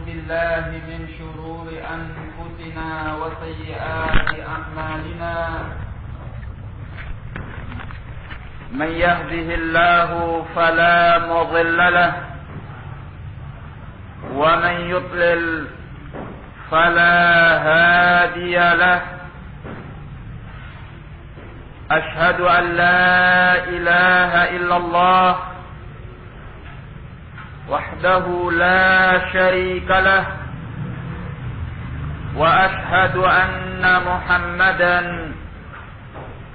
بالله من شرور أنفسنا وسيئات أعمالنا من يهده الله فلا مضل له ومن يضلل فلا هادي له أشهد أن لا إله إلا الله وحده لا شريك له وأشهد أن محمدا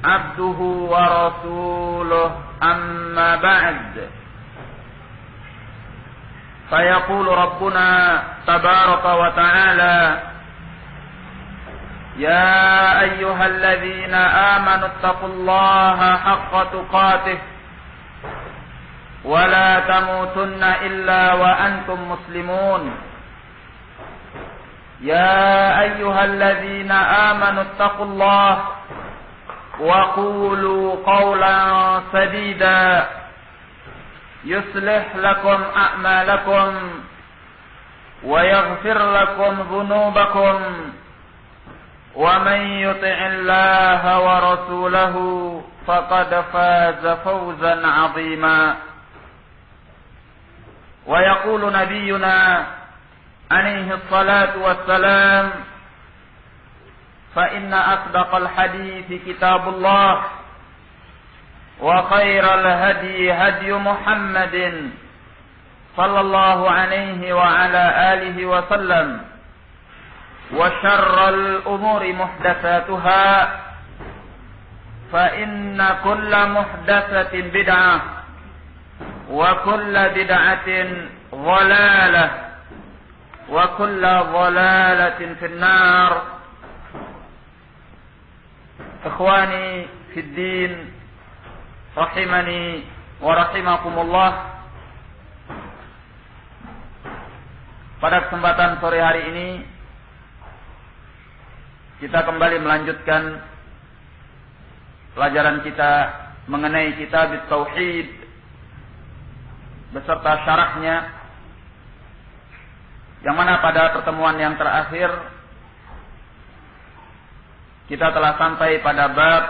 عبده ورسوله أما بعد فيقول ربنا تبارك وتعالى يا أيها الذين آمنوا اتقوا الله حق تقاته ولا تموتن إلا وأنتم مسلمون يا أيها الذين آمنوا اتقوا الله وقولوا قولا سديدا يصلح لكم أعمالكم ويغفر لكم ذنوبكم ومن يطع الله ورسوله فقد فاز فوزا عظيما ويقول نبينا عليه الصلاة والسلام فإن أصدق الحديث كتاب الله وخير الهدي هدي محمد صلى الله عليه وعلى آله وسلم وشر الأمور محدثاتها فإن كل محدثة بدعة وكل بدعة ضلالة وكل ضلالة في النار. إخواني في الدين رحمني ورحمكم الله. Pada kesempatan sore hari ini kita kembali melanjutkan pelajaran kita mengenai kitab Tauhid beserta syarahnya, yang mana pada pertemuan yang terakhir kita telah sampai pada bab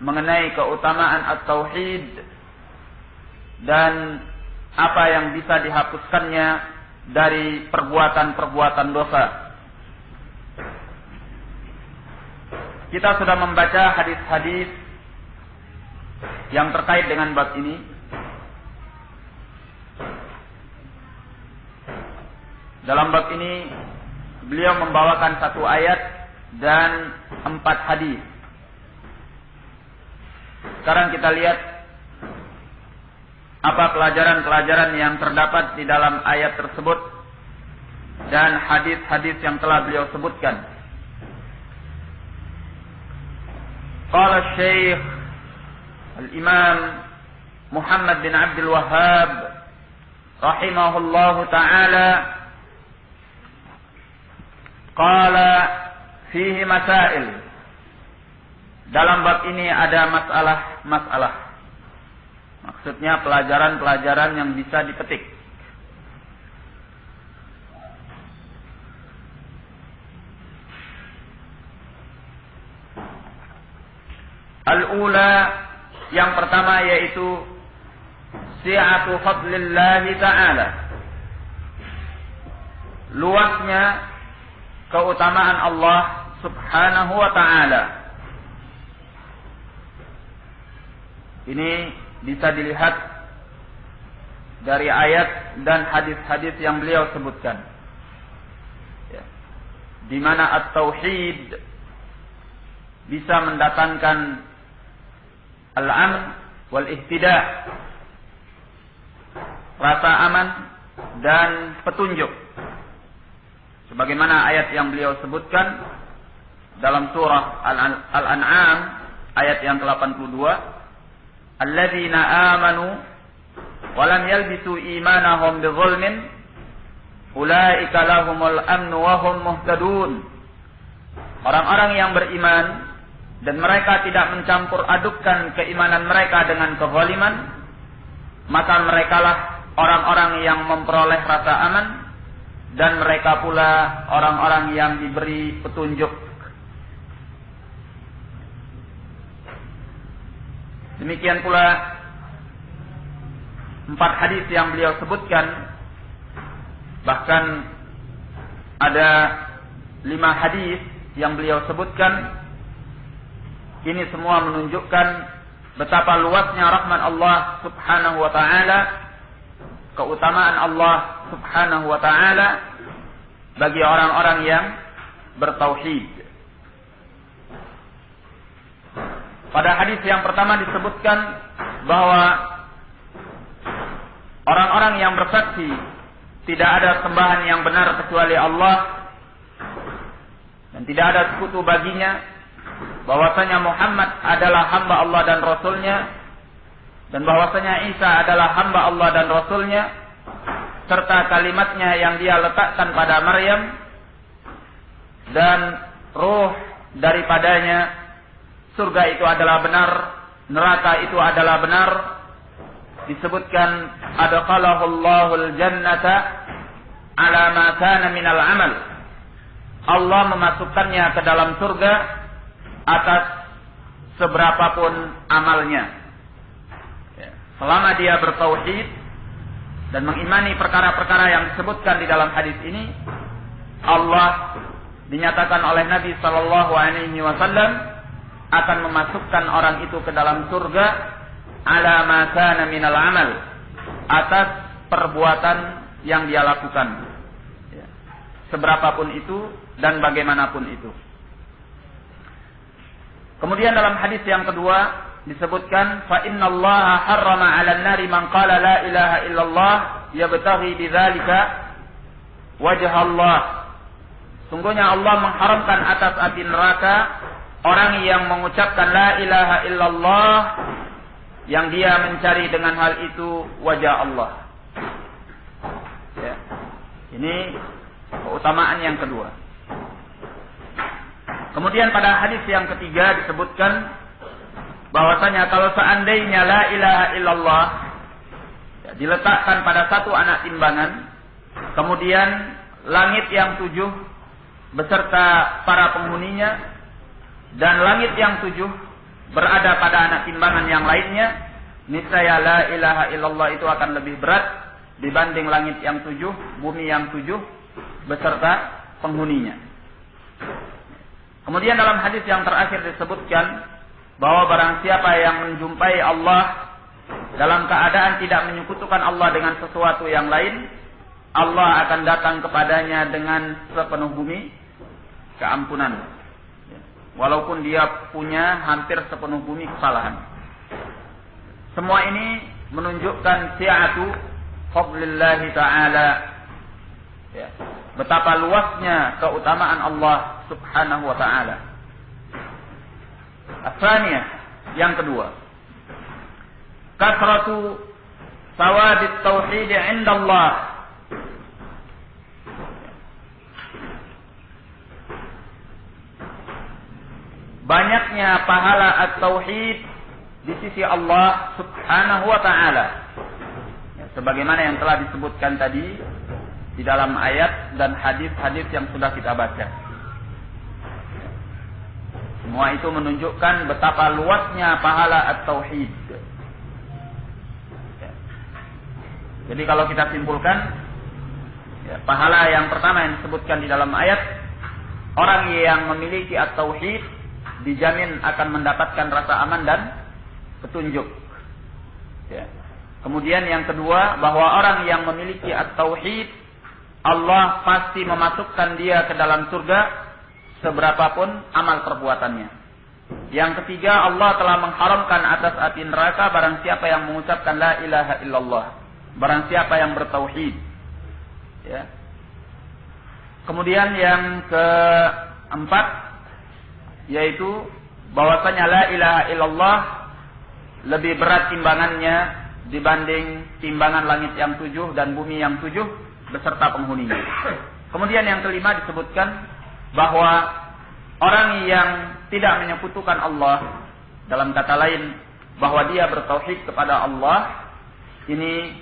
mengenai keutamaan at-tauhid dan apa yang bisa dihapuskannya dari perbuatan-perbuatan dosa. Kita sudah membaca hadis-hadis yang terkait dengan bab ini. Dalam bab ini beliau membawakan 1 ayat dan 4 hadis. Sekarang kita lihat apa pelajaran-pelajaran yang terdapat di dalam ayat tersebut dan hadis-hadis yang telah beliau sebutkan. Qala Syekh Al-Imam Muhammad bin Abdul Wahhab rahimahullahu ta'ala, qala fihi masail. Dalam bab ini ada masalah-masalah. Maksudnya pelajaran-pelajaran yang bisa dipetik. Al-ula, yang pertama yaitu si'atu fadlillahi ta'ala, luasnya keutamaan Allah subhanahu wa ta'ala. Ini bisa dilihat dari ayat dan hadis-hadis yang beliau sebutkan, ya, di mana at-tauhid bisa mendatangkan al-amn wal ihtida, rasa aman dan petunjuk, sebagaimana ayat yang beliau sebutkan dalam surah Al-An'am ayat yang ke-82, alladzina amanu wa lam yalbisu imanahum bidzulmin ulaika lahumul amnu wa hum muhtadun. Orang-orang yang beriman dan mereka tidak mencampur adukkan keimanan mereka dengan kezaliman, maka merekalah orang-orang yang memperoleh rasa aman dan mereka pula orang-orang yang diberi petunjuk. Demikian pula 4 hadis yang beliau sebutkan, bahkan ada 5 hadis yang beliau sebutkan. Ini semua menunjukkan betapa luasnya rahmat Allah Subhanahu wa taala, keutamaan Allah Subhanahu wa taala bagi orang-orang yang bertauhid. Pada hadis yang pertama disebutkan bahwa orang-orang yang bersaksi tidak ada sembahan yang benar kecuali Allah dan tidak ada sekutu baginya, bahwasanya Muhammad adalah hamba Allah dan Rasulnya, dan bahwasanya Isa adalah hamba Allah dan Rasulnya, serta kalimatnya yang dia letakkan pada Maryam, dan ruh daripadanya. Surga itu adalah benar, neraka itu adalah benar. Disebutkan adkhalahu Allahul jannata ala ma kana minal amal. Allah memasukkannya ke dalam surga atas seberapapun amalnya. Selama dia bertauhid dan mengimani perkara-perkara yang disebutkan di dalam hadis ini, Allah dinyatakan oleh Nabi sallallahu alaihi wasallam akan memasukkan orang itu ke dalam surga ala ma kana minal amal, atas perbuatan yang dia lakukan, seberapapun itu dan bagaimanapun itu. Kemudian dalam hadis yang kedua disebutkan fa innallaha harrama 'alan nari man qala la ilaha illallah yabtaghi bidzalika wajha Allah. Sungguhnya Allah mengharamkan atas api neraka orang yang mengucapkan la ilaha illallah yang dia mencari dengan hal itu wajah Allah. Ya. Ini keutamaan yang kedua. Kemudian pada hadis yang ketiga disebutkan bahwasanya kalau seandainya la ilaha illallah diletakkan pada satu anak timbangan, kemudian langit yang 7 beserta para penghuninya dan langit yang 7 berada pada anak timbangan yang lainnya, niscaya la ilaha illallah itu akan lebih berat dibanding langit yang 7, bumi yang 7 beserta penghuninya. Kemudian dalam hadis yang terakhir disebutkan bahwa barang siapa yang menjumpai Allah dalam keadaan tidak menyekutukan Allah dengan sesuatu yang lain, Allah akan datang kepadanya dengan sepenuh bumi keampunan. Walaupun dia punya hampir sepenuh bumi kesalahan. Semua ini menunjukkan si'atu fadlillahi ta'ala. Ya. Betapa luasnya keutamaan Allah Subhanahu wa ta'ala. Asalnya yang kedua, kasratu sawadit tauhid 'inda Allah. Banyaknya pahala at-tauhid di sisi Allah Subhanahu wa ta'ala. Ya, sebagaimana yang telah disebutkan tadi di dalam ayat dan hadis-hadis yang sudah kita baca. Semua itu menunjukkan betapa luasnya pahala at-tauhid. Ya. Jadi kalau kita simpulkan, ya, pahala yang pertama yang disebutkan di dalam ayat, orang yang memiliki at-tauhid dijamin akan mendapatkan rasa aman dan petunjuk. Ya. Kemudian yang kedua, bahwa orang yang memiliki at-tauhid, Allah pasti memasukkan dia ke dalam surga seberapapun amal perbuatannya. Yang ketiga, Allah telah mengharamkan atas api neraka barang siapa yang mengucapkan la ilaha illallah, barang siapa yang bertauhid. Ya. Kemudian yang keempat, yaitu bahwasanya la ilaha illallah lebih berat timbangannya dibanding timbangan langit yang 7 dan bumi yang 7 beserta penghuninya. Kemudian yang kelima disebutkan bahwa orang yang tidak menyekutukan Allah, dalam kata lain bahwa dia bertauhid kepada Allah, ini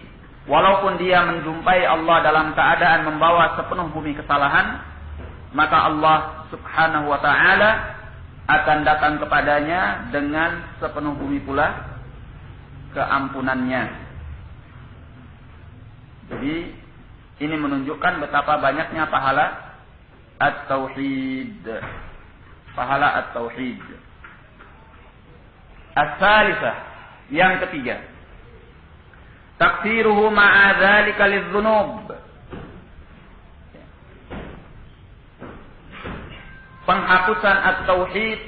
walaupun dia menjumpai Allah dalam keadaan membawa sepenuh bumi kesalahan, maka Allah Subhanahu wa ta'ala akan datang kepadanya dengan sepenuh bumi pula keampunannya. Jadi ini menunjukkan betapa banyaknya pahala at-tauhid. Pahala at-tauhid. As-salisah, yang ketiga, takfiruhu ma'a dzalika lidz-dzunub. Penghapusan at-tauhid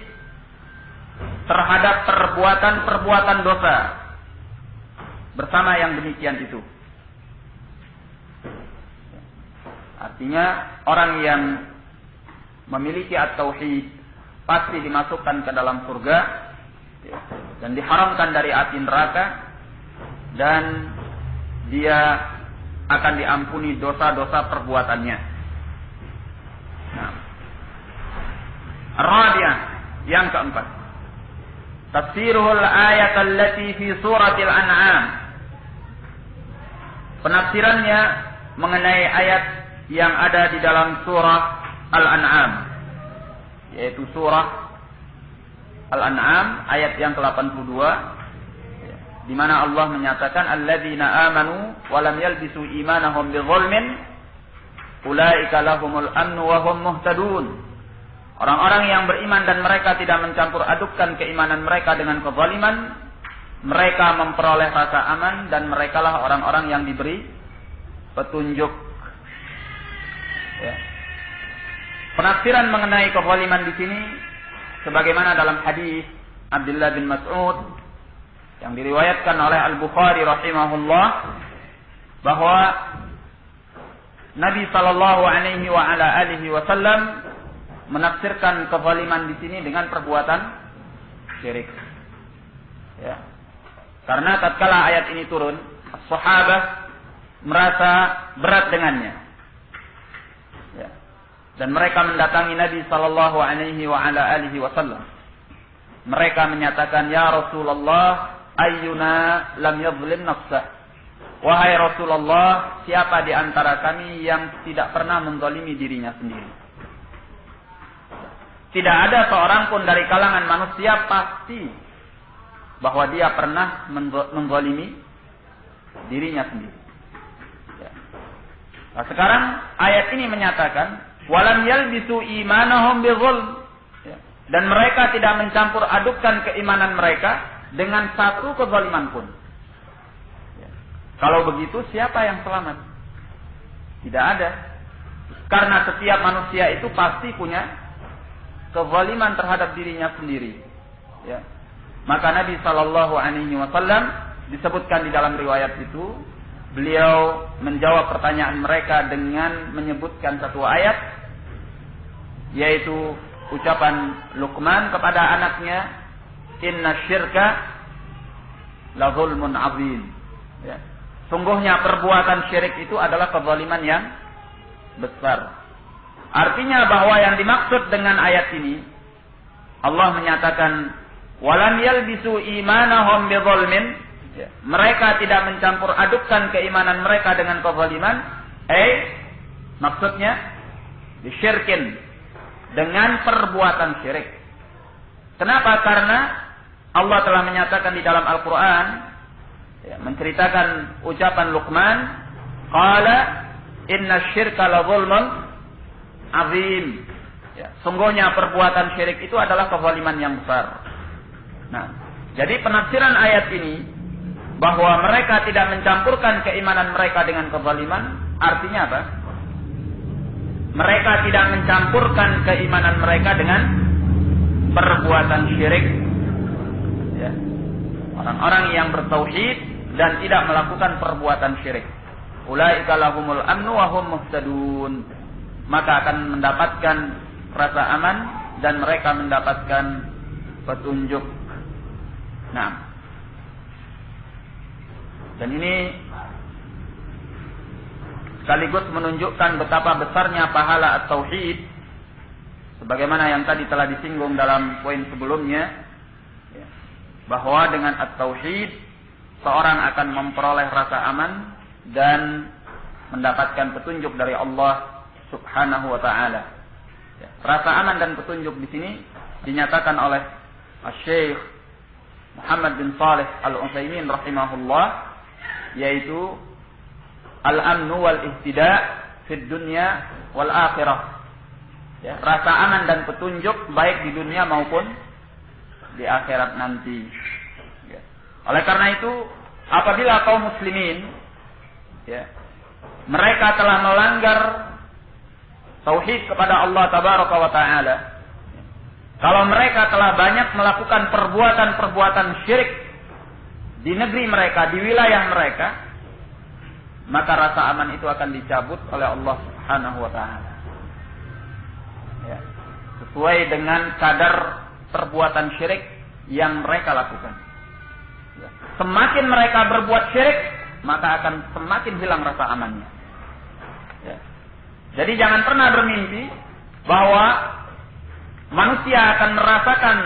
terhadap perbuatan-perbuatan dosa bersama yang demikian itu. Artinya orang yang memiliki at-tauhid pasti dimasukkan ke dalam surga dan diharamkan dari api neraka, dan dia akan diampuni dosa-dosa perbuatannya. Nah, Rabi'ah, yang keempat, tafsirul ayat allati fi suratil an'am. Penafsirannya mengenai ayat yang ada di dalam surah Al-An'am, yaitu surah Al-An'am ayat yang ke-82, di mana Allah menyatakan alladzina amanu wa lam yalbisu imanahum bidzulmin ulaika lahumul amnu wa hum muhtadun. Orang-orang yang beriman dan mereka tidak mencampur adukkan keimanan mereka dengan kezaliman, mereka memperoleh rasa aman dan merekalah orang-orang yang diberi petunjuk. Ya. Penafsiran mengenai kezaliman di sini sebagaimana dalam hadis Abdullah bin Mas'ud yang diriwayatkan oleh Al-Bukhari rahimahullah, bahwa Nabi sallallahu alaihi wa ala alihi wasallam menafsirkan kezaliman di sini dengan perbuatan syirik. Ya. Karena tatkala ayat ini turun, sahabat merasa berat dengannya. Ya. Dan mereka mendatangi Nabi sallallahu alaihi wa ala alihi wasallam. Mereka menyatakan, "Ya Rasulullah, ayyuna lam yadhlim nafsah." Wahai Rasulullah, siapa di antara kami yang tidak pernah menzalimi dirinya sendiri? Tidak ada seorang pun dari kalangan manusia pasti bahwa dia pernah menzalimi dirinya sendiri. Ya. Nah, sekarang ayat ini menyatakan walam yalbisu imanahum bidzulm. Ya. Dan mereka tidak mencampur adukkan keimanan mereka dengan satu kezaliman pun. Ya. Kalau begitu siapa yang selamat? Tidak ada. Karena setiap manusia itu pasti punya kezaliman terhadap dirinya sendiri. Ya. Maka Nabi sallallahu alaihi wasallam disebutkan di dalam riwayat itu, beliau menjawab pertanyaan mereka dengan menyebutkan satu ayat, yaitu ucapan Luqman kepada anaknya, "Inna syirka la zulmun azim." Ya. Sungguhnya perbuatan syirik itu adalah kezaliman yang besar. Artinya bahwa yang dimaksud dengan ayat ini, Allah menyatakan walam yalbisu imanahum bidzulmin. Ya. Mereka tidak mencampur adukkan keimanan mereka dengan kezaliman. Maksudnya disyirkin, dengan perbuatan syirik. Kenapa? Karena Allah telah menyatakan di dalam Al-Quran, ya, menceritakan ucapan Luqman, qala inna syirka la zulmun azim. Ya, sungguhnya perbuatan syirik itu adalah kezaliman yang besar. Nah, jadi penafsiran ayat ini bahwa mereka tidak mencampurkan keimanan mereka dengan kezaliman, artinya apa? Mereka tidak mencampurkan keimanan mereka dengan perbuatan syirik. Ya. Orang-orang yang bertauhid dan tidak melakukan perbuatan syirik. Ulaika lahumul amnu wa hum muhtadun. Maka akan mendapatkan rasa aman dan mereka mendapatkan petunjuk. Nah, dan ini sekaligus menunjukkan betapa besarnya pahala at-tauhid, sebagaimana yang tadi telah disinggung dalam poin sebelumnya, bahwa dengan at-tauhid seorang akan memperoleh rasa aman dan mendapatkan petunjuk dari Allah Subhanahu wa taala. Ya, rasa aman dan petunjuk di sini dinyatakan oleh Syekh Muhammad bin Shalih Al-Utsaimin rahimahullah, yaitu al-amnu wal ihtida' fid dunya wal akhirah. Ya, rasa aman dan petunjuk baik di dunia maupun di akhirat nanti. Ya. Oleh karena itu, apabila kaum muslimin, ya, mereka telah melanggar tauhid kepada Allah Tabaraka wa Ta'ala, kalau mereka telah banyak melakukan perbuatan-perbuatan syirik di negeri mereka, di wilayah mereka, maka rasa aman itu akan dicabut oleh Allah Subhanahu wa Ta'ala. Ya. Sesuai dengan kadar perbuatan syirik yang mereka lakukan. Ya. Semakin mereka berbuat syirik, maka akan semakin hilang rasa amannya. Ya. Jadi jangan pernah bermimpi bahwa manusia akan merasakan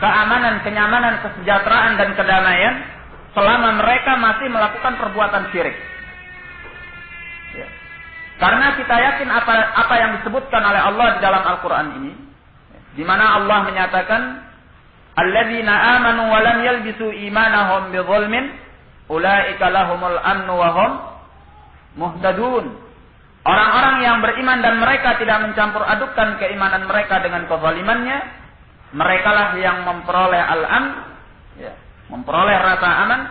keamanan, kenyamanan, kesejahteraan dan kedamaian selama mereka masih melakukan perbuatan syirik. Ya. Karena kita yakin apa yang disebutkan oleh Allah di dalam Al-Quran ini, di mana Allah menyatakan, "Alladzina amanu wa lam yalbisu imanahum bidzulmin, ulaika lahumul amnu wa hum muhtadun." Orang-orang yang beriman dan mereka tidak mencampur adukkan keimanan mereka dengan kezalimannya, merekalah yang memperoleh al-amn, ya, memperoleh rasa aman,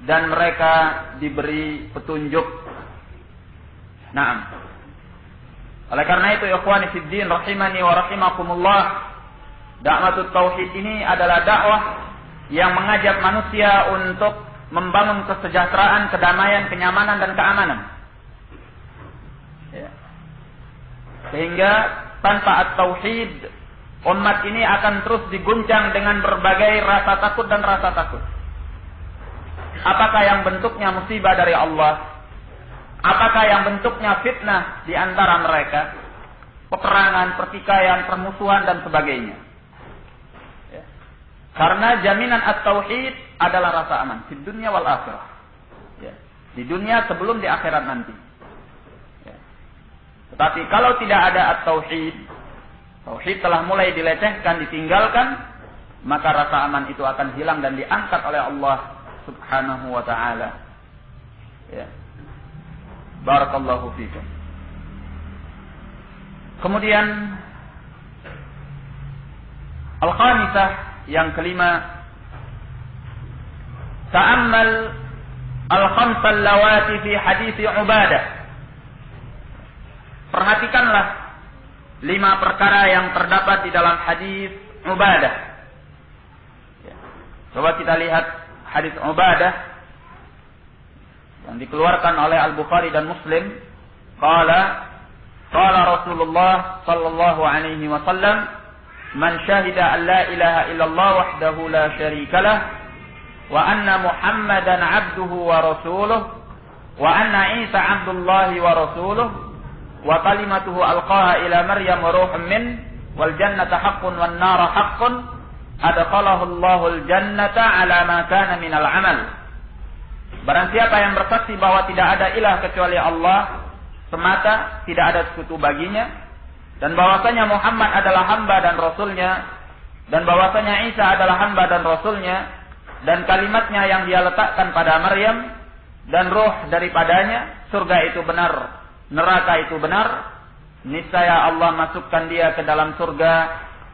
dan mereka diberi petunjuk. Naam. Oleh karena itu, ikhwani fiddin rahimani wa rahimakumullah, dakwah tauhid ini adalah dakwah yang mengajak manusia untuk membangun kesejahteraan, kedamaian, kenyamanan dan keamanan. Ya. Sehingga tanpa at-tauhid, umat ini akan terus diguncang dengan berbagai rasa takut dan rasa takut. Apakah yang bentuknya musibah dari Allah? Apakah yang bentuknya fitnah di antara mereka? Peperangan, pertikaian, permusuhan dan sebagainya. Ya. Karena jaminan at-tauhid adalah rasa aman di dunia wal akhirah. Ya. Di dunia sebelum di akhirat nanti. Ya. Tetapi kalau tidak ada at-tauhid, tauhid telah mulai dilecehkan, ditinggalkan, maka rasa aman itu akan hilang dan diangkat oleh Allah Subhanahu wa ta'ala. Ya. Barakallahu fikum. Kemudian al-khamisah, yang kelima, ta'ammal al-khamsal lawati fi hadits Ubadah. Perhatikanlah 5 perkara yang terdapat di dalam hadis Ubadah. Coba kita lihat hadis Ubadah yang dikeluarkan oleh Al-Bukhari dan Muslim. Qala Rasulullah sallallahu alaihi wasallam, "Man syahida an la ilaha illallah wahdahu la syarikalah wa anna Muhammadan 'abduhu wa rasuluh wa anna Isa 'abdullahi wa rasuluh wa kalimatuhu alqaha ila Maryam ruhun min wal jannata haqqun wan nara haqqun adkhalahu Allahul jannata ala ma kana minal 'amal." Barang siapa yang bersaksi bahwa tidak ada ilah kecuali Allah semata, tidak ada sekutu baginya, dan bahwasanya Muhammad adalah hamba dan rasulnya, dan bahwasanya Isa adalah hamba dan rasulnya, dan kalimatnya yang dia letakkan pada Maryam, dan roh daripadanya, surga itu benar, neraka itu benar, niscaya Allah masukkan dia ke dalam surga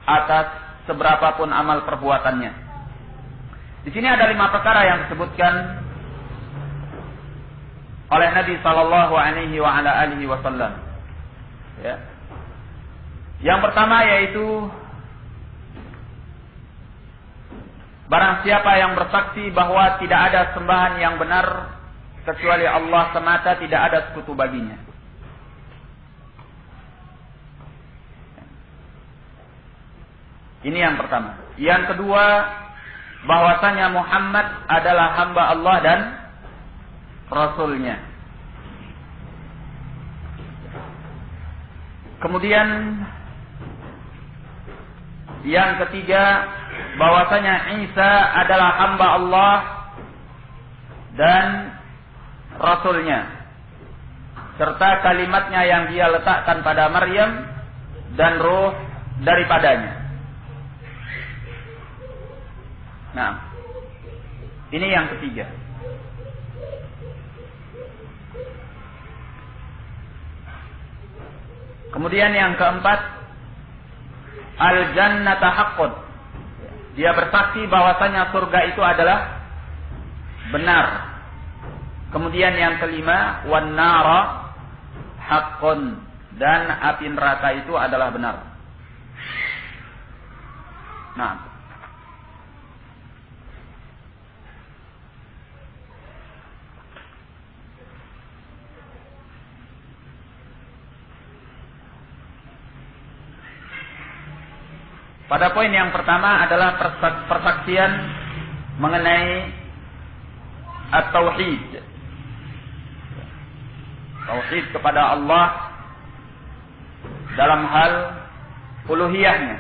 atas seberapapun amal perbuatannya. Di sini ada 5 perkara yang disebutkan oleh Nabi sallallahu alaihi wa ala alihi wasallam. Ya. Yang pertama yaitu barang siapa yang bersaksi bahwa tidak ada sembahan yang benar kecuali Allah semata, tidak ada sekutu baginya. Ini yang pertama. Yang kedua, bahwasanya Muhammad adalah hamba Allah dan Rasulnya. Kemudian yang ketiga, bahwasanya Isa adalah hamba Allah dan Rasulnya, serta kalimatnya yang dia letakkan pada Maryam dan ruh daripadanya. Nah, ini yang ketiga. Kemudian yang keempat, al-jannata haqqun. Dia bersaksi bahwasanya surga itu adalah benar. Kemudian yang kelima, wan nara haqqun, dan api neraka itu adalah benar. Nah, pada poin yang pertama adalah persaksian mengenai at-tauhid. Tauhid kepada Allah dalam hal uluhiyahnya,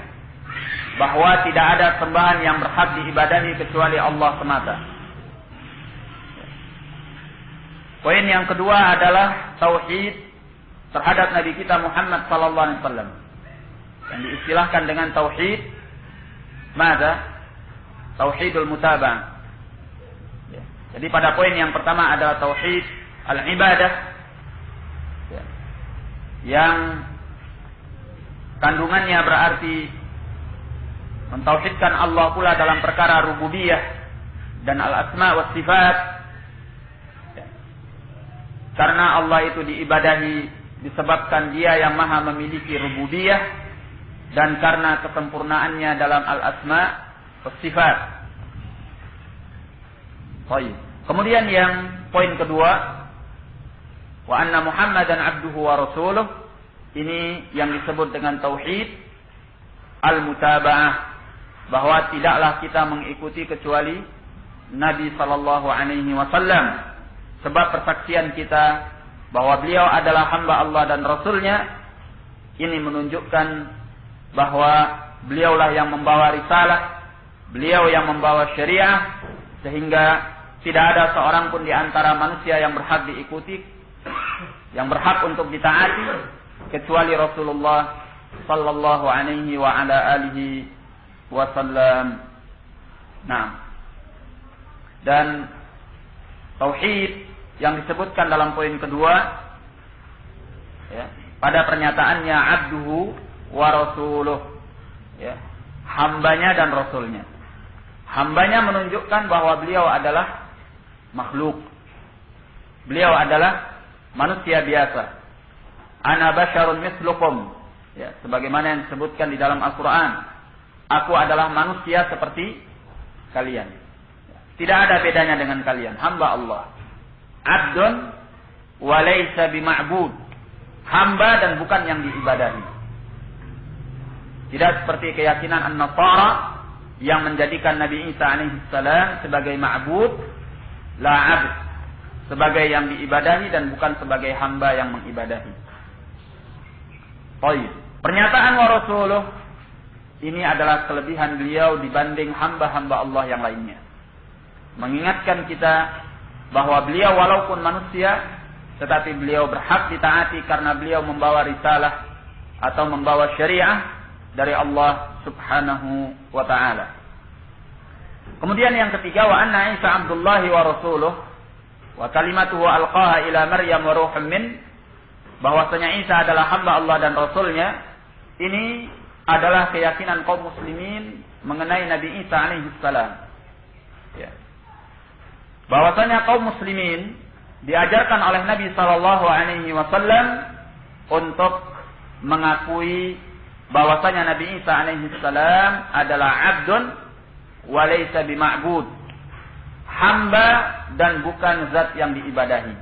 bahwa tidak ada sembahan yang berhak diibadahi kecuali Allah semata. Poin yang kedua adalah tauhid terhadap Nabi kita Muhammad sallallahu alaihi wasallam, yang diistilahkan dengan tauhid mada? Tauhidul mutaba'ah. Jadi pada poin yang pertama adalah tauhid al-ibadah, yang kandungannya berarti mentauhidkan Allah pula dalam perkara rububiyah dan al-asma wa sifat. Karena Allah itu diibadahi disebabkan Dia yang maha memiliki rububiyah, dan karena kesempurnaannya dalam al-asma wa sifat. Baik. Kemudian yang poin kedua, wa anna Muhammadan abduhu wa rasuluh, ini yang disebut dengan tauhid al-mutaba'ah, bahwa tidaklah kita mengikuti kecuali Nabi sallallahu alaihi wasallam, sebab persaksian kita bahwa beliau adalah hamba Allah dan Rasulnya ini menunjukkan bahwa beliaulah yang membawa risalah, beliau yang membawa syariah, sehingga tidak ada seorang pun di antara manusia yang berhak diikuti, yang berhak untuk ditaati, kecuali Rasulullah sallallahu alaihi wa ala alihi wasallam. Nah, dan tauhid yang disebutkan dalam poin kedua, ya, pada pernyataannya abduhu wa rasuluh, ya, hambanya dan rasulnya. Hambanya menunjukkan bahwa beliau adalah makhluk, beliau adalah manusia biasa. Ana basyarun mislukum, ya, sebagaimana yang disebutkan di dalam Al-Quran, aku adalah manusia seperti kalian. Tidak ada bedanya dengan kalian, hamba Allah. Abdun wa laysa bima'bud, hamba dan bukan yang diibadahi. Tidak seperti keyakinan An-Nasara yang menjadikan Nabi Isa alaihissalam sebagai ma'bud, la abd, sebagai yang diibadahi dan bukan sebagai hamba yang mengibadahi. Baik. Pernyataan wa rasuluh ini adalah kelebihan beliau dibanding hamba-hamba Allah yang lainnya. Mengingatkan kita bahwa beliau walaupun manusia, tetapi beliau berhak ditaati karena beliau membawa risalah atau membawa syariah dari Allah subhanahu wa ta'ala. Kemudian yang ketiga, wa anna Isa abdullahi wa rasuluh wa kalimatuhu alqaha ila Maryam wa ruhum min, bahwasanya Isa adalah hamba Allah dan Rasulnya. Ini adalah keyakinan kaum muslimin mengenai Nabi Isa alaihissalam, ya. Bahwasanya kaum muslimin diajarkan oleh Nabi sallallahu alaihi wasallam untuk mengakui bahwasanya Nabi Isa alaihissalam adalah abdun wa laysa bima'bud, hamba dan bukan zat yang diibadahi.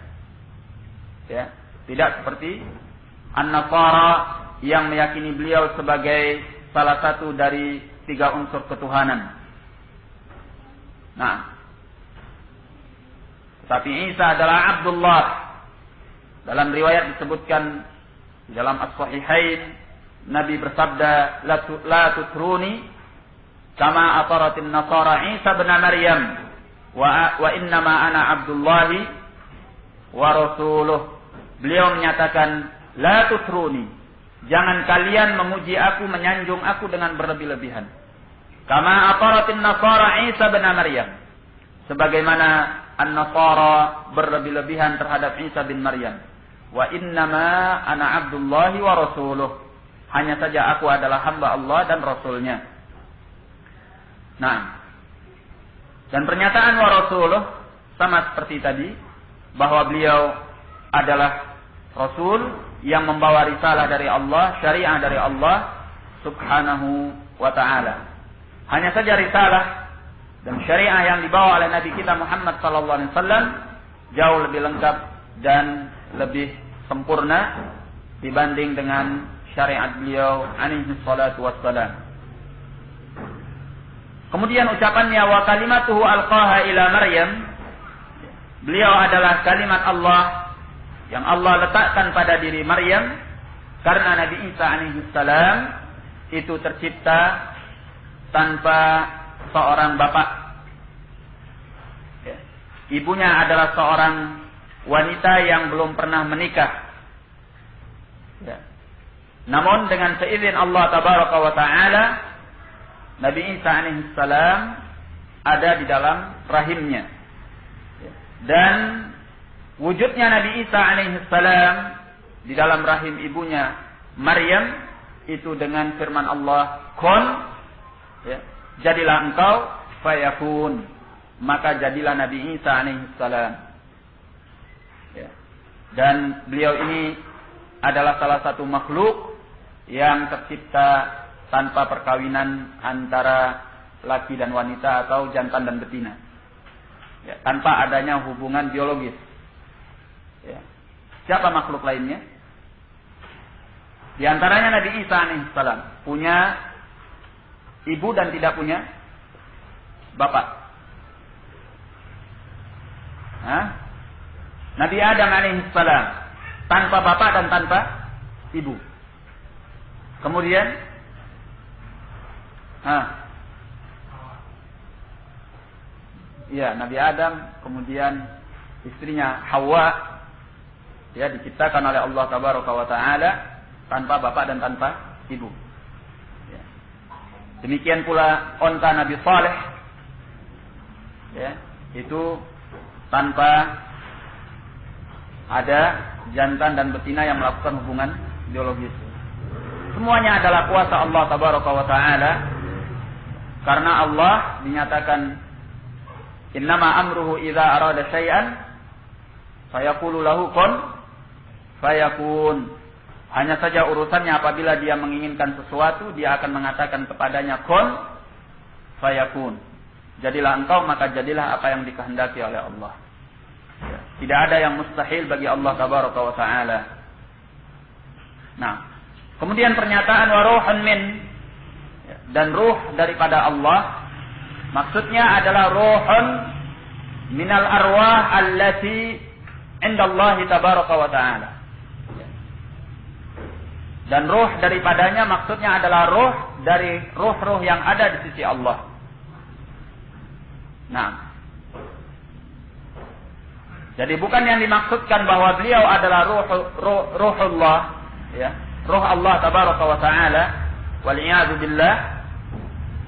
Ya, tidak seperti An-Nasara yang meyakini beliau sebagai salah satu dari 3 unsur ketuhanan. Nah, tapi Isa adalah Abdullah. Dalam riwayat disebutkan dalam As-Sahihain, Nabi bersabda, la tutruni kama ataratin nasara Isa bin Maryam wa innama ana Abdullahi wa rasuluh. Beliau menyatakan, la tutruni, jangan kalian memuji aku, menyanjung aku dengan berlebih-lebihan. Kama ataratin nasara Isa bin Maryam, sebagaimana an-nasara berlebih-lebihan terhadap Isa bin Maryam. Wa innama ana abdullahi wa rasuluh, hanya saja aku adalah hamba Allah dan Rasulnya. Nah, dan pernyataan wa rasuluh sama seperti tadi, bahwa beliau adalah Rasul yang membawa risalah dari Allah, syariah dari Allah subhanahu wa ta'ala. Hanya saja risalah dan syariah yang dibawa oleh Nabi kita Muhammad sallallahu alaihi wasallam jauh lebih lengkap dan lebih sempurna dibanding dengan syariat beliau alaihi salatu wassalam. Kemudian ucapannya wa kalimatuhu alqaha ila Maryam, beliau adalah kalimat Allah yang Allah letakkan pada diri Maryam, karena Nabi Isa alaihi salam itu tercipta tanpa seorang bapak. Ibunya adalah seorang wanita yang belum pernah menikah. Namun dengan seizin Allah tabaraka wa ta'ala, Nabi Isa alaihi salam ada di dalam rahimnya. Dan wujudnya Nabi Isa alaihi salam di dalam rahim ibunya Maryam itu dengan firman Allah, kun, jadilah engkau, fayakun, maka jadilah Nabi Isa alaihi salam. Dan beliau ini adalah salah satu makhluk yang tercipta tanpa perkawinan antara laki dan wanita atau jantan dan betina, tanpa adanya hubungan biologis. Siapa makhluk lainnya? Di antaranya Nabi Isa alaihissalam punya ibu dan tidak punya bapak. Nabi Adam alaihissalam tanpa bapak dan tanpa ibu. Kemudian Nabi Adam, kemudian istrinya Hawa, diciptakan oleh Allah tabaraka wa ta'ala tanpa bapak dan tanpa ibu. Demikian pula onta Nabi Saleh, itu tanpa ada jantan dan betina yang melakukan hubungan biologis. Semuanya adalah kuasa Allah tabaraka wa ta'ala, karena Allah dinyatakan innama amruhu idza arada syai'an fayaqulu lahu kun fayakun. Hanya saja urusannya apabila dia menginginkan sesuatu, dia akan mengatakan kepadanya kun fayakun. Jadilah engkau, maka jadilah apa yang dikehendaki oleh Allah. Tidak ada yang mustahil bagi Allah tabaraka wa ta'ala. Nah, kemudian pernyataan wa ruhun min, dan ruh daripada Allah, maksudnya adalah ruhun minal arwah allati indallahi tabaraka wa ta'ala. Dan ruh daripadanya maksudnya adalah ruh dari ruh-ruh yang ada di sisi Allah. Nah, jadi bukan yang dimaksudkan bahwa beliau adalah ruhullah, ruh Allah tabaraka wa ta'ala, wal'iyadu billah.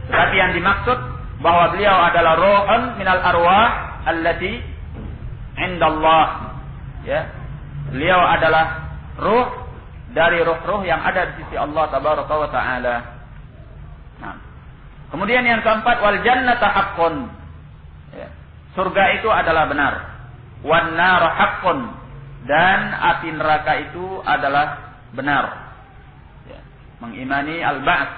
Tetapi yang dimaksud bahwa beliau adalah ruhun minal arwah allati indallah. Beliau adalah ruh dari ruh-ruh yang ada di sisi Allah tabaraka wa ta'ala. Nah, kemudian yang keempat, wal jannata haqqun. Surga itu adalah benar. Wan nar haqqun, dan api neraka itu adalah benar. Mengimani al-ba'ts,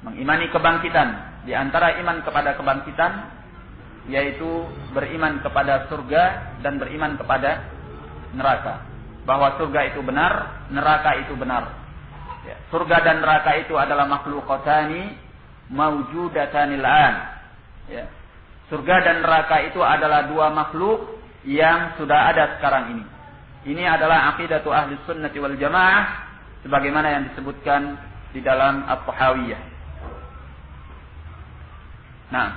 mengimani kebangkitan. Di antara iman kepada kebangkitan yaitu beriman kepada surga dan beriman kepada neraka. Bahwa surga itu benar, neraka itu benar. Surga dan neraka itu adalah makhlukatani mawjudatanil an. Surga dan neraka itu adalah dua makhluk yang sudah ada sekarang ini. Ini adalah aqidatu ahli sunnati wal jamaah, sebagaimana yang disebutkan di dalam At-Tahawiyah. Nah,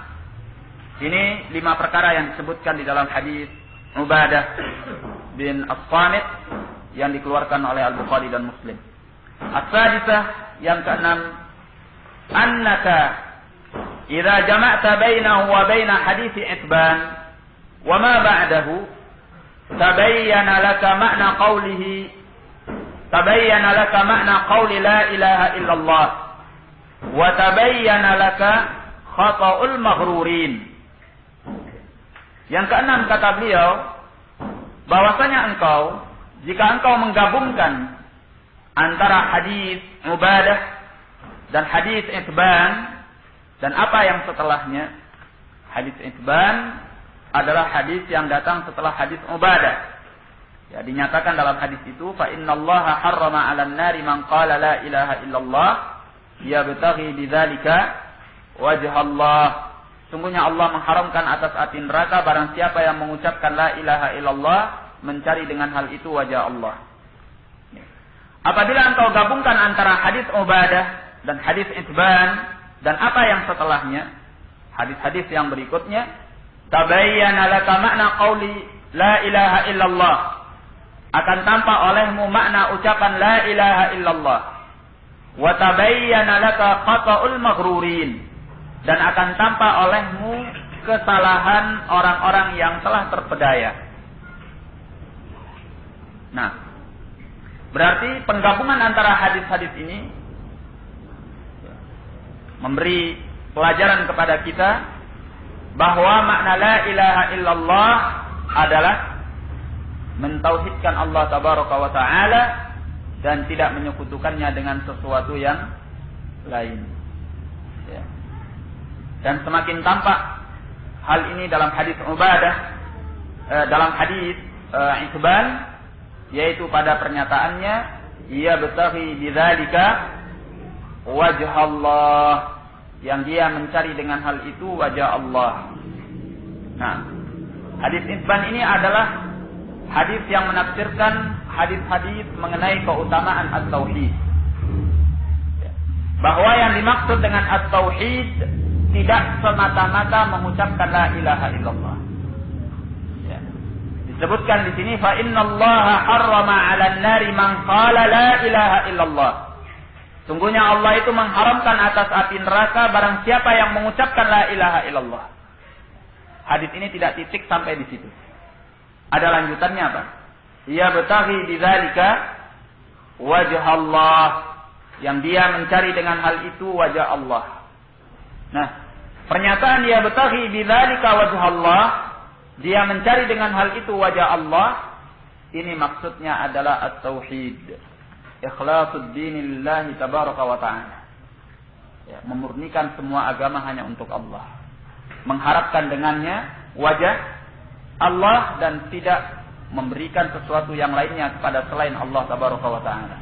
ini 5 perkara yang disebutkan di dalam hadis Ubadah bin As-Samit yang dikeluarkan oleh Al-Bukhari dan Muslim. As-sadisah, yang keenam, annaka idza jama'ta bainahu wa baina hadits Itban wa ma ba'dahu tabayyana laka ma'na qawli la ilaha illallah wa tabayyana laka khata'ul maghrurin. Yang keenam, kata beliau, bahwasanya engkau, jika engkau menggabungkan antara hadis Ubadah dan hadis Itban dan apa yang setelahnya. Hadis Itban adalah hadis yang datang setelah hadis Ubadah. Ya, dinyatakan dalam hadis itu, fa innallaha harrama 'alan nari man qala la ilaha illallah yabtaghi bidzalika wajha Allah. Sungguhnya Allah mengharamkan atas api neraka barang siapa yang mengucapkan la ilaha illallah mencari dengan hal itu wajah Allah. Apabila engkau gabungkan antara hadis Ubadah dan hadis Itban dan apa yang setelahnya, hadis-hadis yang berikutnya, tabayyana laka makna qauli la ilaha illallah, akan tampak olehmu makna ucapan la ilaha illallah. Wa tabayyana laka khata'ul maghrurin, dan akan tampak olehmu kesalahan orang-orang yang telah terpedaya. Nah, berarti penggabungan antara hadis-hadis ini memberi pelajaran kepada kita bahwa makna la ilaha illallah adalah mentauhidkan Allah tabaraka wa ta'ala dan tidak menyekutukannya dengan sesuatu yang lain. Ya. Dan semakin tampak hal ini dalam hadis Ubadah, dalam hadis Itban, yaitu pada pernyataannya, ia betaghi bidzalika wajh Allah, yang dia mencari dengan hal itu wajah Allah. Nah, hadis Itban ini adalah hadis yang menafsirkan hadis-hadis mengenai keutamaan at-tauhid. Bahwa yang dimaksud dengan at-tauhid tidak semata-mata mengucapkan la ilaha illallah. Ya. Disebutkan di sini, fa innallaha harrama 'alan nari man qala la ilaha illallah. Sungguhnya Allah itu mengharamkan atas api neraka barang siapa yang mengucapkan la ilaha illallah. Hadis ini tidak titik sampai di situ. Ada lanjutannya apa? Ia betaghi bidzalika wajh Allah, yang dia mencari dengan hal itu wajah Allah. Nah, pernyataan dia betaghi bidzalika wajh Allah, dia mencari dengan hal itu wajah Allah, ini maksudnya adalah at-tauhid, ikhlasul din lillahi tabaraka wa ta'ala. Ya, memurnikan semua agama hanya untuk Allah, mengharapkan dengannya wajah Allah dan tidak memberikan sesuatu yang lainnya kepada selain Allah tabaraka wa ta'ala.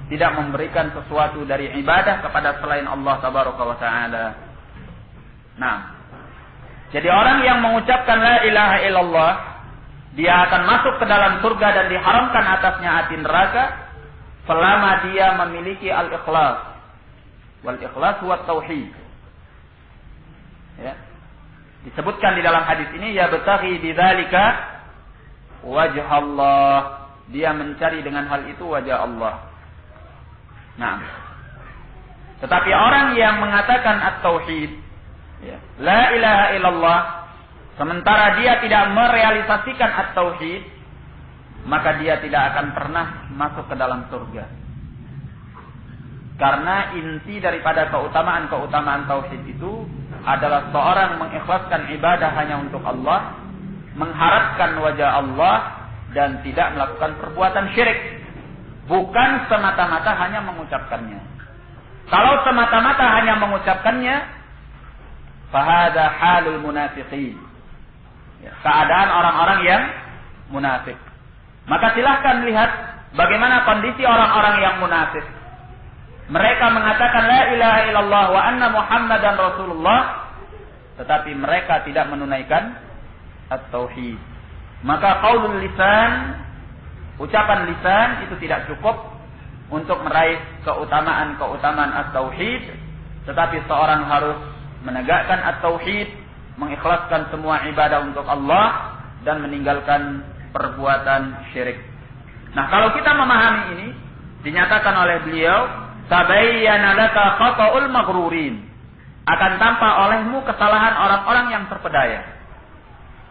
Tidak memberikan sesuatu dari ibadah kepada selain Allah tabaraka wa ta'ala. Nah, jadi orang yang mengucapkan la ilaha illallah, dia akan masuk ke dalam surga dan diharamkan atasnya api neraka selama dia memiliki al-ikhlas. Wal ikhlas huwa tauhid. Ya. Disebutkan di dalam hadis ini, ya betaghi bidzalika wajh Allah, dia mencari dengan hal itu wajah Allah. Nah, tetapi orang yang mengatakan at-tauhid, ya, la ilaha illallah, sementara dia tidak merealisasikan at-tauhid, maka dia tidak akan pernah masuk ke dalam surga. Karena inti daripada keutamaan tauhid itu adalah seorang mengikhlaskan ibadah hanya untuk Allah, mengharapkan wajah Allah, dan tidak melakukan perbuatan syirik. Bukan semata-mata hanya mengucapkannya. Kalau semata-mata hanya mengucapkannya, fahadha halul munafiqin, keadaan orang-orang yang munafik. Maka silahkan lihat bagaimana kondisi orang-orang yang munafik. Mereka mengatakan la ilaha illallah wa anna muhammadan rasulullah, tetapi mereka tidak menunaikan at-tauhid. Maka qaulul lisan, ucapan lisan itu tidak cukup untuk meraih keutamaan at-tauhid, tetapi seorang harus menegakkan at-tauhid, mengikhlaskan semua ibadah untuk Allah dan meninggalkan perbuatan syirik. Nah, kalau kita memahami ini, dinyatakan oleh beliau, tabayyana laka khata'ul maghrurin. Akan tampak olehmu kesalahan orang-orang yang terpedaya.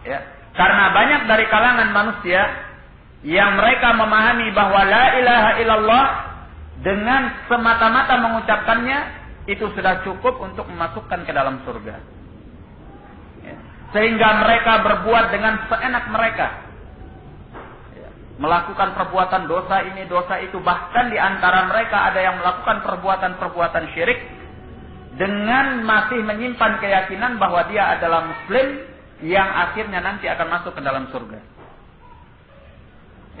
Ya. Karena banyak dari kalangan manusia yang mereka memahami bahwa la ilaha illallah dengan semata-mata mengucapkannya itu sudah cukup untuk memasukkan ke dalam surga. Ya. Sehingga mereka berbuat dengan seenak mereka. Ya. Melakukan perbuatan dosa ini, dosa itu. Bahkan di antara mereka ada yang melakukan perbuatan-perbuatan syirik dengan masih menyimpan keyakinan bahwa dia adalah muslim yang akhirnya nanti akan masuk ke dalam surga.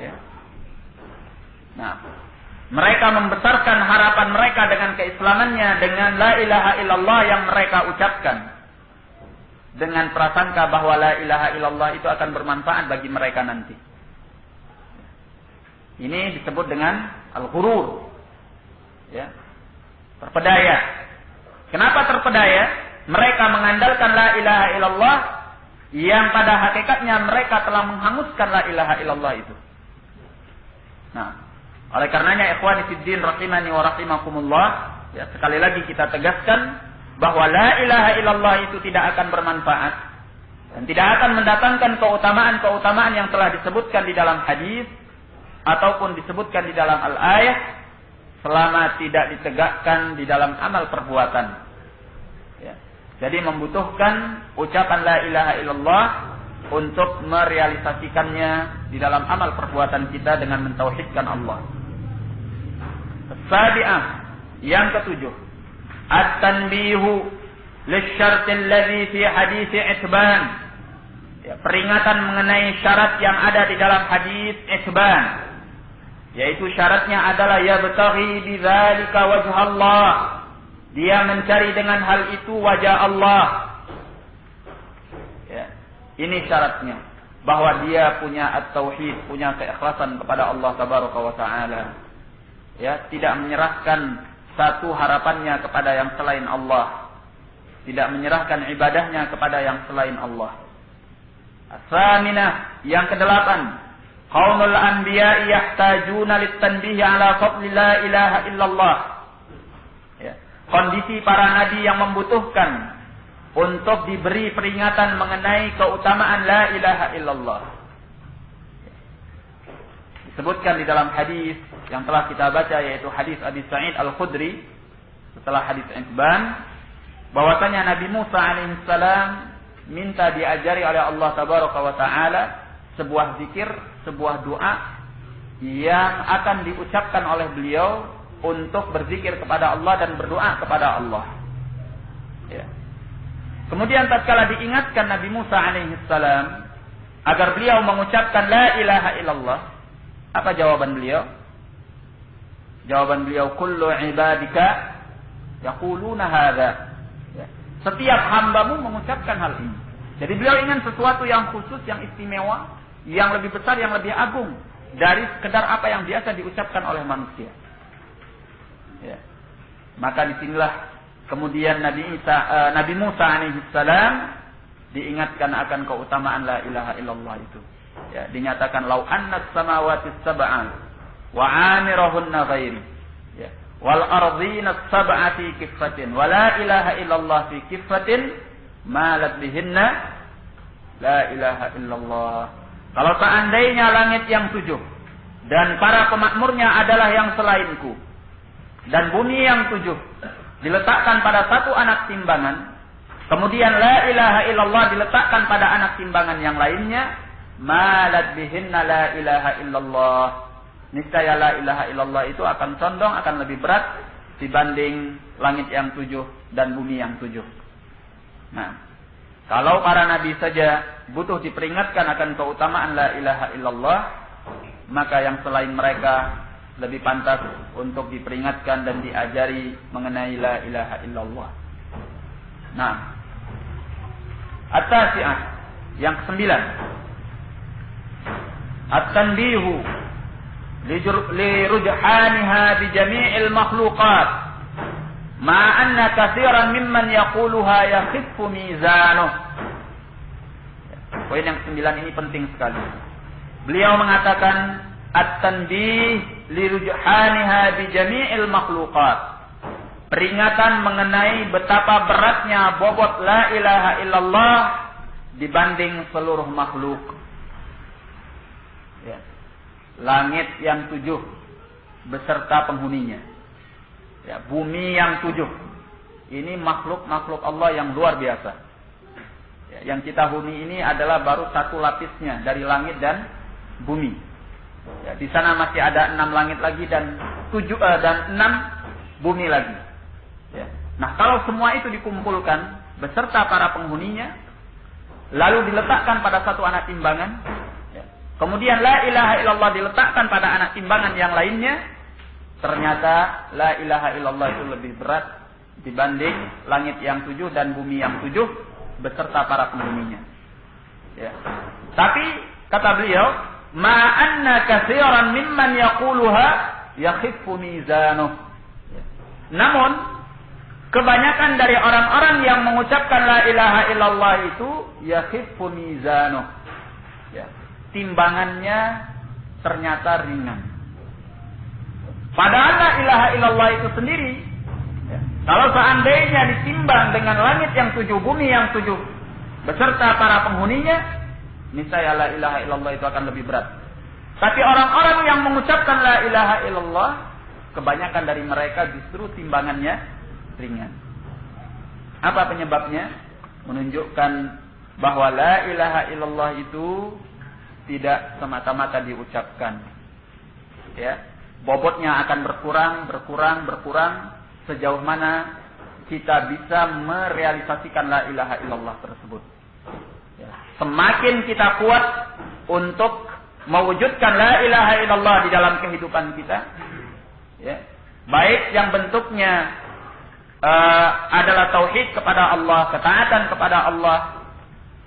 Ya. Nah, mereka membesarkan harapan mereka dengan keislamannya dengan la ilaha illallah yang mereka ucapkan, dengan prasangka bahwa la ilaha illallah itu akan bermanfaat bagi mereka nanti. Ini disebut dengan al-ghurur. Ya. Terpedaya. Kenapa terpedaya? Mereka mengandalkan la ilaha illallah yang pada hakikatnya mereka telah menghanguskan la ilaha illallah itu. Nah, oleh karenanya ikhwani fiddin rahimani wa rahimakumullah, ya, sekali lagi kita tegaskan bahwa la ilaha illallah itu tidak akan bermanfaat dan tidak akan mendatangkan keutamaan-keutamaan yang telah disebutkan di dalam hadis ataupun disebutkan di dalam al-ayat selama tidak ditegakkan di dalam amal perbuatan. Ya. Jadi membutuhkan ucapan la ilaha illallah untuk merealisasikannya di dalam amal perbuatan kita dengan mentauhidkan Allah. As-sabi'ah, yang ketujuh, at-tanbihu lisyarti alladhi fi hadits Itban. Ya, peringatan mengenai syarat yang ada di dalam hadis Itban. Yaitu syaratnya adalah yabtaghi bidzalika wajh Allah. Dia mencari dengan hal itu wajah Allah. Ya. Ini syaratnya. Bahwa dia punya at-tauhid, punya keikhlasan kepada Allah tabaraka wa ta'ala. Ya, tidak menyerahkan satu harapannya kepada yang selain Allah. Tidak menyerahkan ibadahnya kepada yang selain Allah. As-saminah, yang kedelapan, qaulul anbiya'i yahtajuna litanbihi ala fadli la ilaha illallah. Ya. Kondisi para nabi yang membutuhkan untuk diberi peringatan mengenai keutamaan la ilaha illallah. Disebutkan di dalam hadis yang telah kita baca, yaitu hadis Abi Sa'id Al-Khudri setelah hadis Itban, bahwasanya Nabi Musa alaihissalam minta diajari oleh Allah tabaraka wa ta'ala sebuah zikir, sebuah doa yang akan diucapkan oleh beliau untuk berzikir kepada Allah dan berdoa kepada Allah. Ya. Kemudian tatkala diingatkan Nabi Musa alaihissalam agar beliau mengucapkan la ilaha illallah, apa jawaban beliau? Jawaban beliau, kullu ibadika yaquluna hadza. Ya. Setiap hambamu mengucapkan hal ini. Jadi beliau ingin sesuatu yang khusus, yang istimewa, yang lebih besar, yang lebih agung dari sekedar apa yang biasa diucapkan oleh manusia. Ya. Maka disinilah kemudian Nabi Musa alaihissalam diingatkan akan keutamaan la ilaha illallah itu. Ya, dinyatakan lau anna samawati sab'an wa amirahunna ghairi. Ya. Wal ardhina sab'ati kiffatin wa la ilaha illallah fi kiffatin malat bihinna la ilaha illallah. Kalau seandainya langit yang 7 dan para pemakmurnya adalah yang selainku dan bumi yang 7 diletakkan pada satu anak timbangan, kemudian la ilaha illallah diletakkan pada anak timbangan yang lainnya, malat bihinna la ilaha illallah. Niscaya la ilaha illallah itu akan condong, akan lebih berat dibanding langit yang 7 dan bumi yang 7. Nah, kalau para nabi saja butuh diperingatkan akan keutamaan la ilaha illallah, maka yang selain mereka lebih pantas untuk diperingatkan dan diajari mengenai la ilaha illallah. Nah, at-tasi'ah, yang ke-9, at-tanbihu li rujhaniha bi jami'il makhluqat ma anna katsiran mimman yaquluha yakhiffu mizanuh. Poin yang 9 ini penting sekali. beliau mengatakan at-tanbih li rujhaniha bi jami'il makhluqat. Peringatan mengenai betapa beratnya bobot la ilaha illallah dibanding seluruh makhluk. Ya. Langit yang 7 beserta penghuninya. Ya, bumi yang 7. Ini makhluk-makhluk Allah yang luar biasa. Ya, yang kita huni ini adalah baru satu lapisnya dari langit dan bumi. Ya, di sana masih ada 6 langit lagi dan 6 bumi lagi. Ya. Nah, kalau semua itu dikumpulkan beserta para penghuninya, lalu diletakkan pada satu anak timbangan, ya. Kemudian la ilaha illallah diletakkan pada anak timbangan yang lainnya, ternyata la ilaha illallah itu lebih berat dibanding langit yang 7 dan bumi yang 7 beserta para penghuninya. Ya. Tapi kata beliau, ma anna katsiran mimman yaquluha yakhiffu mizanuh. Ya. Namun kebanyakan dari orang-orang yang mengucapkan la ilaha illallah itu yakhiffu mizanuh. Ya. Timbangannya ternyata ringan. Padahal la ilaha illallah itu sendiri, ya, kalau seandainya ditimbang dengan langit yang 7, bumi yang 7 beserta para penghuninya, niscaya la ilaha illallah itu akan lebih berat. Tapi orang-orang yang mengucapkan la ilaha illallah, kebanyakan dari mereka justru timbangannya ringan. Apa penyebabnya? Menunjukkan bahwa la ilaha illallah itu tidak semata-mata diucapkan. Ya, bobotnya akan berkurang sejauh mana kita bisa merealisasikan la ilaha illallah tersebut. Ya. Semakin kita kuat untuk mewujudkan la ilaha illallah di dalam kehidupan kita, ya, baik yang bentuknya adalah tauhid kepada Allah, ketaatan kepada Allah,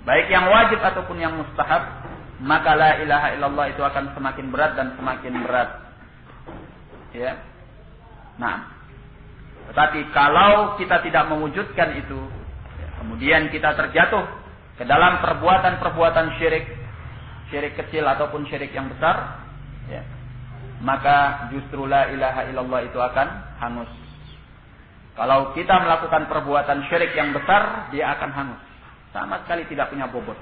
baik yang wajib ataupun yang mustahab, maka la ilaha illallah itu akan semakin berat dan semakin berat. Ya. Nah, tetapi kalau kita tidak mewujudkan itu, ya, kemudian kita terjatuh ke dalam perbuatan-perbuatan syirik kecil ataupun syirik yang besar, ya, maka justru la ilaha illallah itu akan hangus. Kalau kita melakukan perbuatan syirik yang besar, dia akan hangus. Sama sekali tidak punya bobot.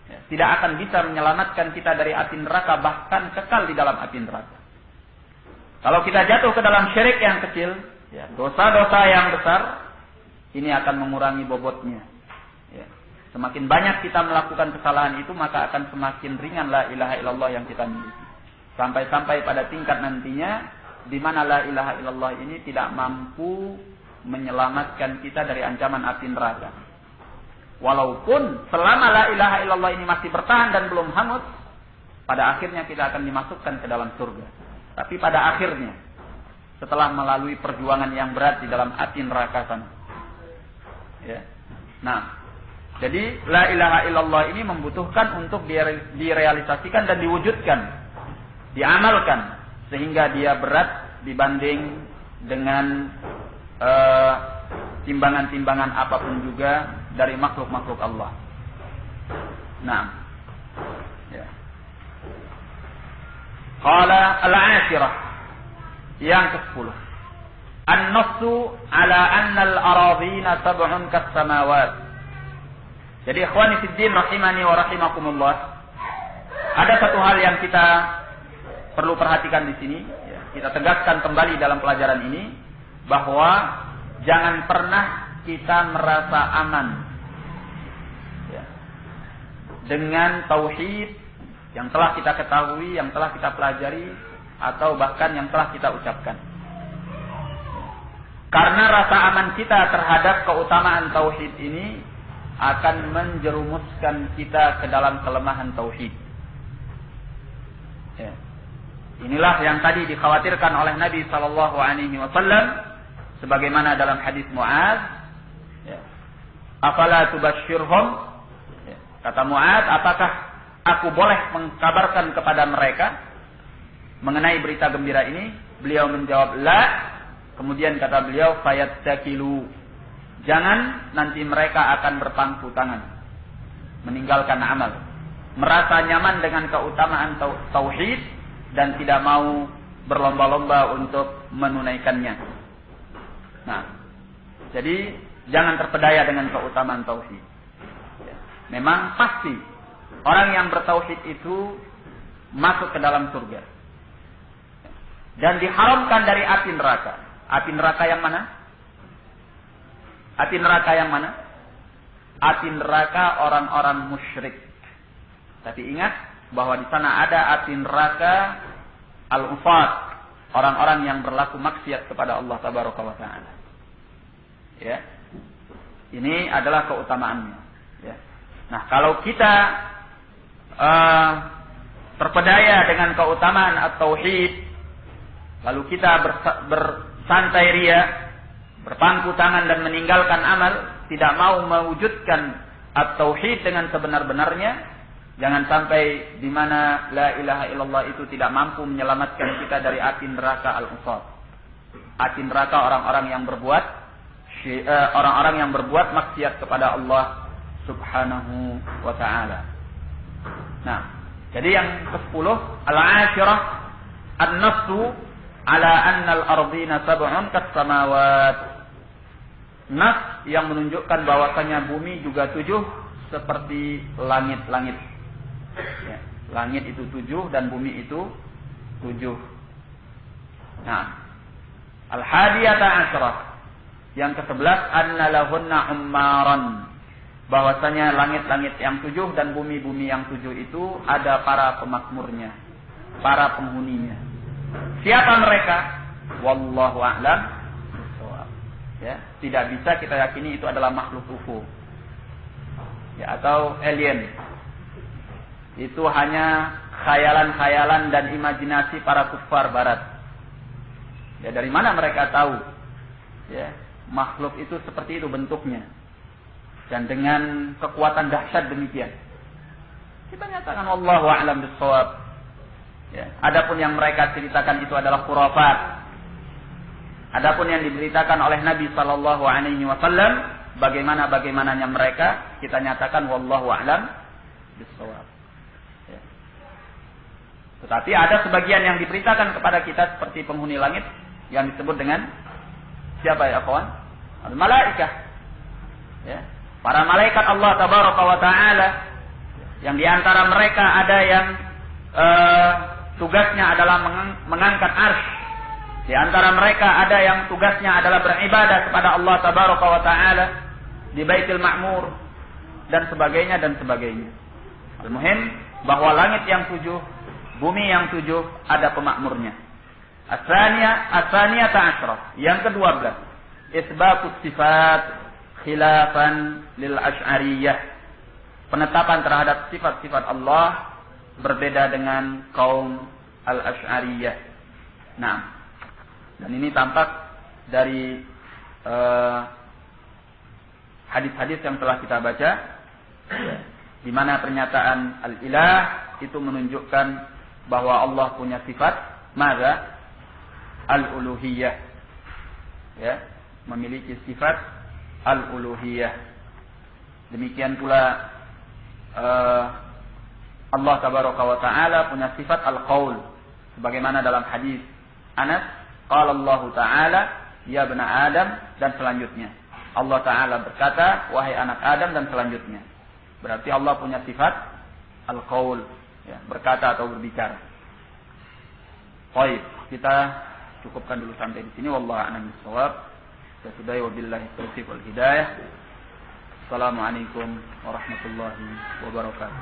Ya, tidak akan bisa menyelamatkan kita dari api neraka, bahkan kekal di dalam api neraka. Kalau kita jatuh ke dalam syirik yang kecil, ya, dosa-dosa yang besar, ini akan mengurangi bobotnya. Ya. Semakin banyak kita melakukan kesalahan itu, maka akan semakin ringan la ilaha illallah yang kita miliki. Sampai-sampai pada tingkat nantinya, di mana la ilaha illallah ini tidak mampu menyelamatkan kita dari ancaman api neraka. Walaupun selama la ilaha illallah ini masih bertahan dan belum hangus, pada akhirnya kita akan dimasukkan ke dalam surga. Tapi pada akhirnya, setelah melalui perjuangan yang berat di dalam api neraka sana. Ya. Nah, jadi la ilaha illallah ini membutuhkan untuk direalisasikan dan diwujudkan, diamalkan, sehingga dia berat dibanding dengan timbangan-timbangan apapun juga dari makhluk-makhluk Allah. Nah, ya. Qala al-ashirah, yang ke-10. An-nassu ala anna al-aradhina sab'un kas-samawat. Jadi ikhwani fid din rahimani wa rahimakumullah, ada satu hal yang kita perlu perhatikan di sini, ya. Kita tegaskan kembali dalam pelajaran ini bahwa jangan pernah kita merasa aman, ya, dengan tauhid yang telah kita ketahui, yang telah kita pelajari, atau bahkan yang telah kita ucapkan. Karena rasa aman kita terhadap keutamaan tauhid ini akan menjerumuskan kita ke dalam kelemahan tauhid. Ya. Inilah yang tadi dikhawatirkan oleh Nabi sallallahu alaihi wasallam sebagaimana dalam hadis Mu'adz, ya. Afala tubasyirhum? Ya. Kata Mu'adz, apakah aku boleh mengkabarkan kepada mereka mengenai berita gembira ini? Beliau menjawab, la. Kemudian kata beliau, fayattakilu. Jangan, nanti mereka akan berpangku tangan, meninggalkan amal. merasa nyaman dengan keutamaan tauhid dan tidak mau berlomba-lomba untuk menunaikannya. Nah, jadi jangan terpedaya dengan keutamaan tauhid. Memang pasti orang yang bertauhid itu masuk ke dalam surga dan diharamkan dari api neraka. Api neraka yang mana? Api neraka yang mana? Api neraka orang-orang musyrik. Tapi ingat bahwa di sana ada api neraka al-ufat, orang-orang yang berlaku maksiat kepada Allah Tabaraka wa Ta'ala. Ya. Ini adalah keutamaannya. Ya. Nah, kalau kita terpedaya dengan keutamaan at-tauhid, lalu kita bersantai ria, berpangku tangan dan meninggalkan amal, tidak mau mewujudkan at-tauhid dengan sebenar-benarnya, jangan sampai di mana la ilaha illallah itu tidak mampu menyelamatkan kita dari api neraka al-usat. Api neraka orang-orang yang berbuat maksiat kepada Allah Subhanahu wa ta'ala. Nah, jadi yang ke-10, al-ashirah an-nassu ala anna al-ardina sab'un kas-samawat. Nas yang menunjukkan bahwasanya bumi juga 7 seperti langit-langit. Ya, langit itu 7 dan bumi itu 7. Nah, al-hadiyata asyarah, yang ke-11, anna lahunna ummaran, bahwasanya langit-langit yang 7 dan bumi-bumi yang 7 itu ada para pemakmurnya, para penghuninya. Siapa mereka? Wallahu a'lam. Ya, tidak bisa kita yakini itu adalah makhluk UFO. Ya, atau alien. Itu hanya khayalan-khayalan dan imajinasi para kufar barat. Ya, dari mana mereka tahu? Ya, makhluk itu seperti itu bentuknya. Dan dengan kekuatan dahsyat demikian. Kita nyatakan wallahu a'lam bis-shawab. Ya, adapun yang mereka ceritakan itu adalah khurafat. Adapun yang diberitakan oleh Nabi sallallahu alaihi wasallam bagaimananya mereka, kita nyatakan wallahu a'lam bis-shawab. Ya. Tetapi ada sebagian yang diberitakan kepada kita seperti penghuni langit yang disebut dengan siapa ya kawan? Al-malaikah. Ya. Para malaikat Allah Tabaraka wa Ta'ala, yang diantara mereka ada yang tugasnya adalah mengangkat arsy. Di antara mereka ada yang tugasnya adalah beribadah kepada Allah Tabaraka wa Ta'ala di Baitul Ma'mur dan sebagainya dan sebagainya. Al-muhim bahwa langit yang 7, bumi yang 7 ada pemakmurnya. As-saniyata asyarah, yang ke-12, isbatus sifat khilafan lil asy'ariyah, penetapan terhadap sifat-sifat Allah berbeda dengan kaum al-asy'ariyah. Nah, dan ini tampak dari hadis-hadis yang telah kita baca, di mana pernyataan al-ilah itu menunjukkan bahwa Allah punya sifat mada al-uluhiyah, ya, memiliki sifat al-uluhiyah. Demikian pula Allah Tabaraka wa Ta'ala punya sifat al-qaul, sebagaimana dalam hadis Anas, qala Allah Ta'ala ya bani Adam, dan selanjutnya. Allah Ta'ala berkata, wahai anak Adam, dan selanjutnya. Berarti Allah punya sifat al-qaul, ya, berkata atau berbicara. Baik, kita cukupkan dulu sampai di sini. Wallahu a'lam bishawab. Sudah, wabillahi taufiq wal hidayah. Assalamualaikum warahmatullahi wabarakatuh.